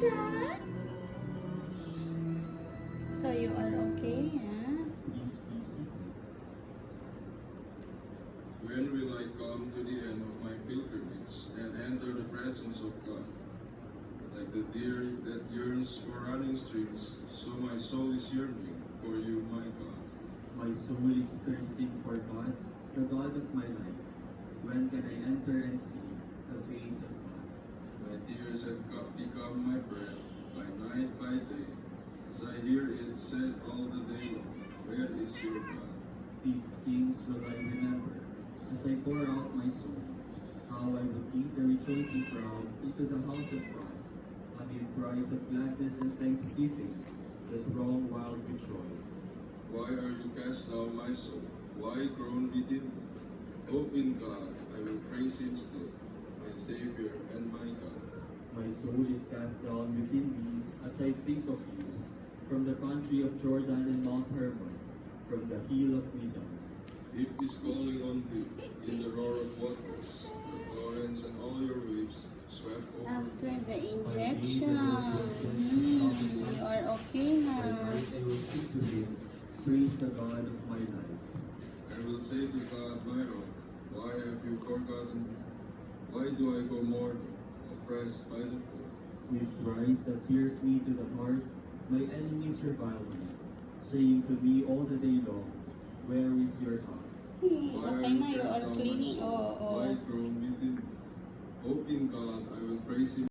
Dad? So you are okay, huh? Please be seated. When will I come to the end of my pilgrimage and enter the presence of God? Like the deer that yearns for running streams, so my soul is yearning for you, my God. My soul is thirsting for God, the God of my life. When can I enter and see the face of God? My tears have become my bread, by night, by day, as I hear it said all the day long, where is your God? These things will I remember as I pour out my soul, how I will lead the rejoicing crowd into the house of God, amid cries of gladness and thanksgiving that throng wild with joy. Why are you cast down, my soul? Why groan within me? Hope in God, I will praise Him still, my Savior and my God. My soul is cast down within me as I think of you, from the country of Jordan and Mount Hermon, from the hill of Mizar. Deep is calling on thee, in the roar of waters, the torrents and all your waves swept over After me. the injection, you are okay My now. heart I will sing to him, praise the God of my life. I will say to God, my rock, why have you forgotten me? Why do I go mourning, oppressed by the foe? With cries that pierce me to the heart, my enemies revile me, saying to me all the day long, where is your God? Okay na, you are cleaning. Why Oo. groan within me? Hope in God, I will praise Him